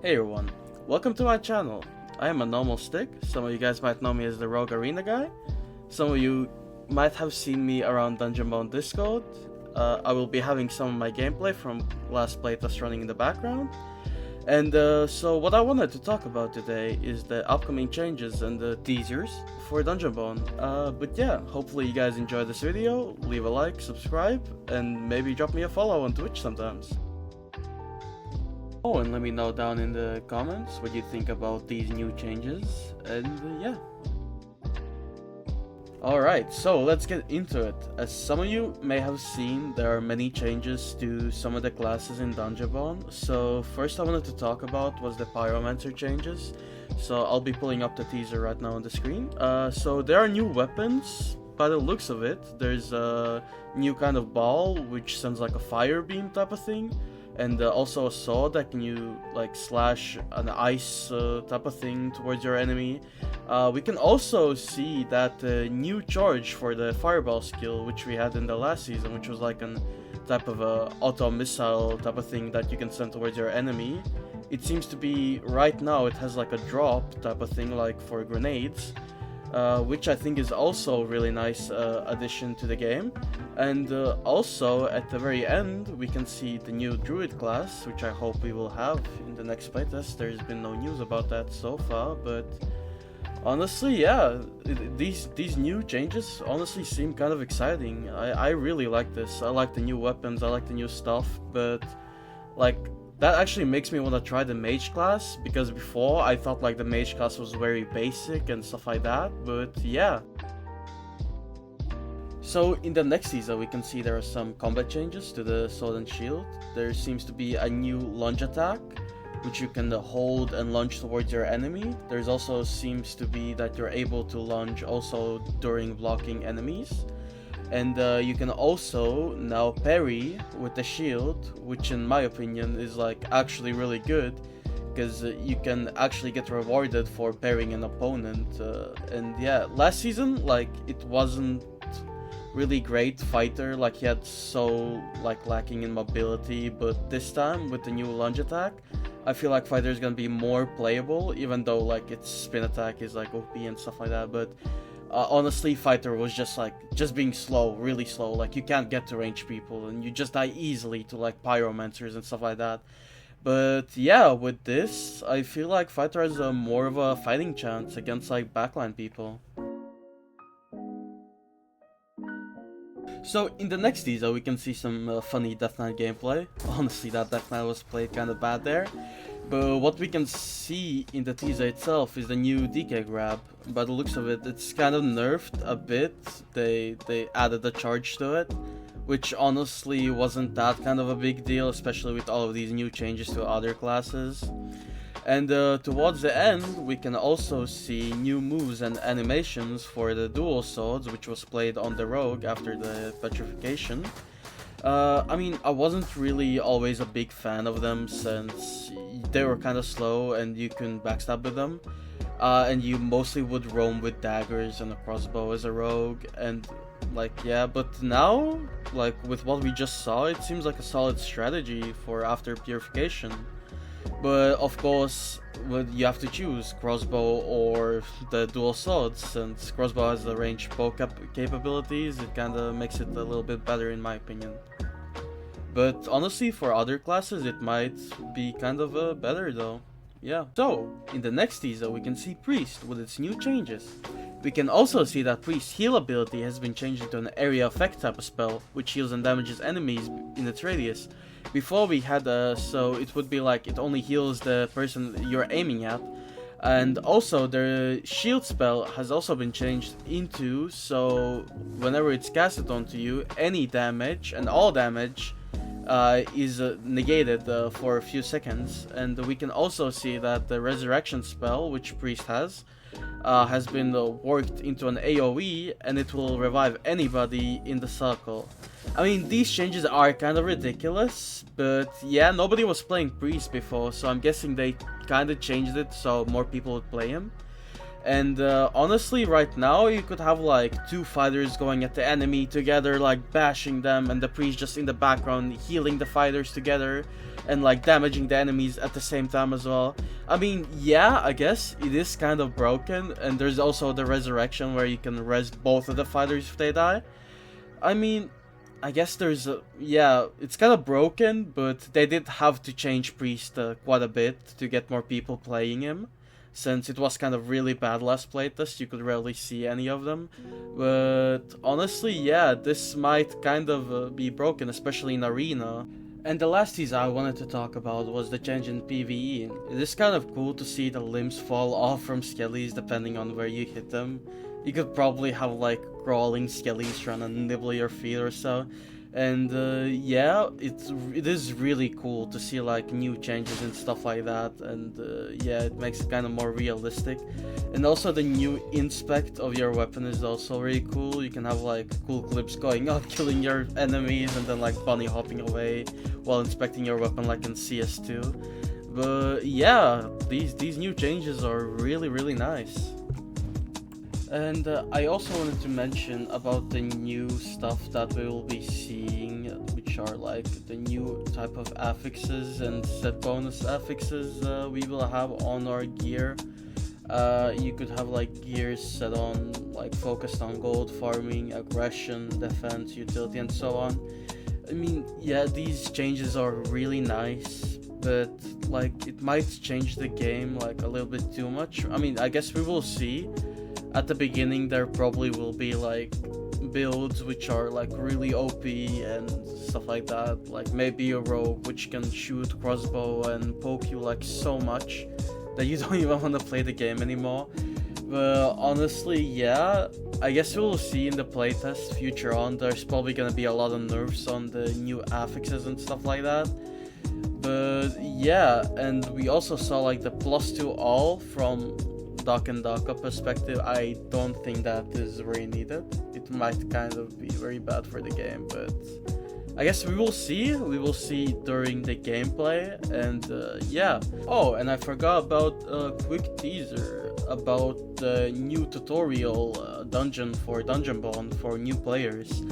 Hey everyone, welcome to my channel. I am a normal stick. Some of you guys might know me as the Rogue Arena guy. Some of you might have seen me around Dungeonborne Discord. I will be having some of my gameplay from last playtest running in the background. And so what I wanted to talk about today is the upcoming changes and the teasers for Dungeonborne. But yeah, hopefully you guys enjoy this video, leave a like, subscribe, and maybe drop me a follow on Twitch sometimes. Oh, and let me know down in the comments what you think about these new changes, and yeah. Alright, so let's get into it. As some of you may have seen, there are many changes to some of the classes in Dungeonborne. So first I wanted to talk about was the Pyromancer changes. So I'll be pulling up the teaser right now on the screen. So there are new weapons. By the looks of it, there's a new kind of ball which sends like a fire beam type of thing. And also a sword that can you like slash an ice type of thing towards your enemy. We can also see that new charge for the fireball skill which we had in the last season, which was like an type of a auto missile type of thing that you can send towards your enemy. It seems to be right now it has like a drop type of thing like for grenades. Which I think is also a really nice addition to the game. And also at the very end we can see the new druid class, which I hope we will have in the next playtest. There's been no news about that so far, but honestly, yeah, these new changes honestly seem kind of exciting. I really like this. I like the new weapons, I like the new stuff, but like that actually makes me want to try the mage class, because before I thought like the mage class was very basic and stuff like that, but yeah. So in the next teaser we can see there are some combat changes to the sword and shield. There seems to be a new lunge attack, which you can hold and lunge towards your enemy. There's also seems to be that you're able to lunge also during blocking enemies. And you can also now parry with the shield, which in my opinion is like actually really good, because you can actually get rewarded for parrying an opponent. And yeah, last season like it wasn't really great fighter, like he had so like lacking in mobility, but this time with the new lunge attack I feel like fighter is gonna be more playable, even though like its spin attack is like OP and stuff like that. But honestly, fighter was just being slow, really slow. Like you can't get to range people and you just die easily to like pyromancers and stuff like that. But yeah, with this I feel like fighter has a more of a fighting chance against like backline people. So in the next teaser we can see some funny Death Knight gameplay. Honestly, that Death Knight was played kind of bad there. But what we can see in the teaser itself is the new DK grab. By the looks of it, it's kind of nerfed a bit. They added a charge to it, which honestly wasn't that kind of a big deal, especially with all of these new changes to other classes. And towards the end, we can also see new moves and animations for the dual swords, which was played on the rogue after the petrification. I mean, I wasn't really always a big fan of them, since they were kind of slow and you can backstab with them. And you mostly would roam with daggers and a crossbow as a rogue, and like yeah, but now, like with what we just saw, it seems like a solid strategy for after purification. But of course, you have to choose crossbow or the dual swords. Since crossbow has the range bow capabilities, it kinda makes it a little bit better in my opinion. But honestly, for other classes it might be kind of better though. Yeah. So, in the next teaser we can see Priest with its new changes. We can also see that Priest's heal ability has been changed into an area effect type of spell, which heals and damages enemies in its radius. Before we had so it would be like it only heals the person you're aiming at. And also the shield spell has also been changed into, so whenever it's casted onto you, any damage and all damage is negated for a few seconds. And we can also see that the resurrection spell, which Priest has been worked into an AoE, and it will revive anybody in the circle. I mean, these changes are kind of ridiculous, but yeah, nobody was playing Priest before, so I'm guessing they kind of changed it so more people would play him. And honestly, right now you could have like two fighters going at the enemy together, like bashing them, and the priest just in the background healing the fighters together and like damaging the enemies at the same time as well. I mean, yeah, I guess it is kind of broken, and there's also the resurrection where you can res both of the fighters if they die. I mean, I guess there's a, yeah, it's kind of broken, but they did have to change priest quite a bit to get more people playing him. Since it was kind of really bad last playtest, you could rarely see any of them. But honestly, yeah, this might kind of be broken, especially in Arena. And the last teaser I wanted to talk about was the change in PvE. It is kind of cool to see the limbs fall off from skellies depending on where you hit them. You could probably have like crawling skellies trying to nibble your feet or so. And yeah, it is really cool to see like new changes and stuff like that, and yeah, it makes it kind of more realistic. And also the new inspect of your weapon is also really cool. You can have like cool clips going out killing your enemies and then like bunny hopping away while inspecting your weapon like in CS2. But yeah, these new changes are really nice. And I also wanted to mention about the new stuff that we will be seeing, which are like the new type of affixes and set bonus affixes we will have on our gear. You could have like gears set on, like focused on gold farming, aggression, defense, utility, and so on. I mean, yeah, these changes are really nice, but like it might change the game like a little bit too much. I mean, I guess we will see. At the beginning there probably will be like builds which are like really OP and stuff like that, like maybe a rogue which can shoot crossbow and poke you like so much that you don't even want to play the game anymore. But honestly, yeah, I guess we'll see in the playtest future on. There's probably gonna be a lot of nerfs on the new affixes and stuff like that. But yeah, and we also saw like the +2 all from Dock and Docka perspective. I don't think that is very needed. It might kind of be very bad for the game, but I guess we will see. We will see during the gameplay, and yeah. Oh, and I forgot about a quick teaser about the new tutorial dungeon for Dungeonborne for new players.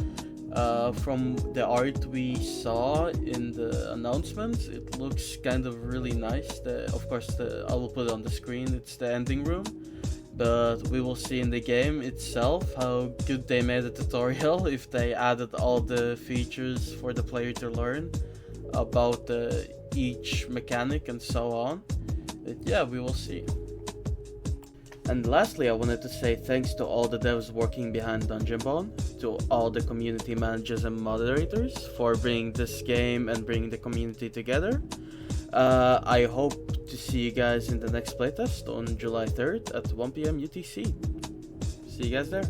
From the art we saw in the announcements, it looks kind of really nice. Of course, I will put it on the screen. It's the ending room, but we will see in the game itself how good they made the tutorial, if they added all the features for the player to learn about each mechanic and so on. But yeah, we will see. And lastly, I wanted to say thanks to all the devs working behind Dungeonborne, to all the community managers and moderators for bringing this game and bringing the community together. I hope to see you guys in the next playtest on July 3rd at 1 PM UTC. See you guys there.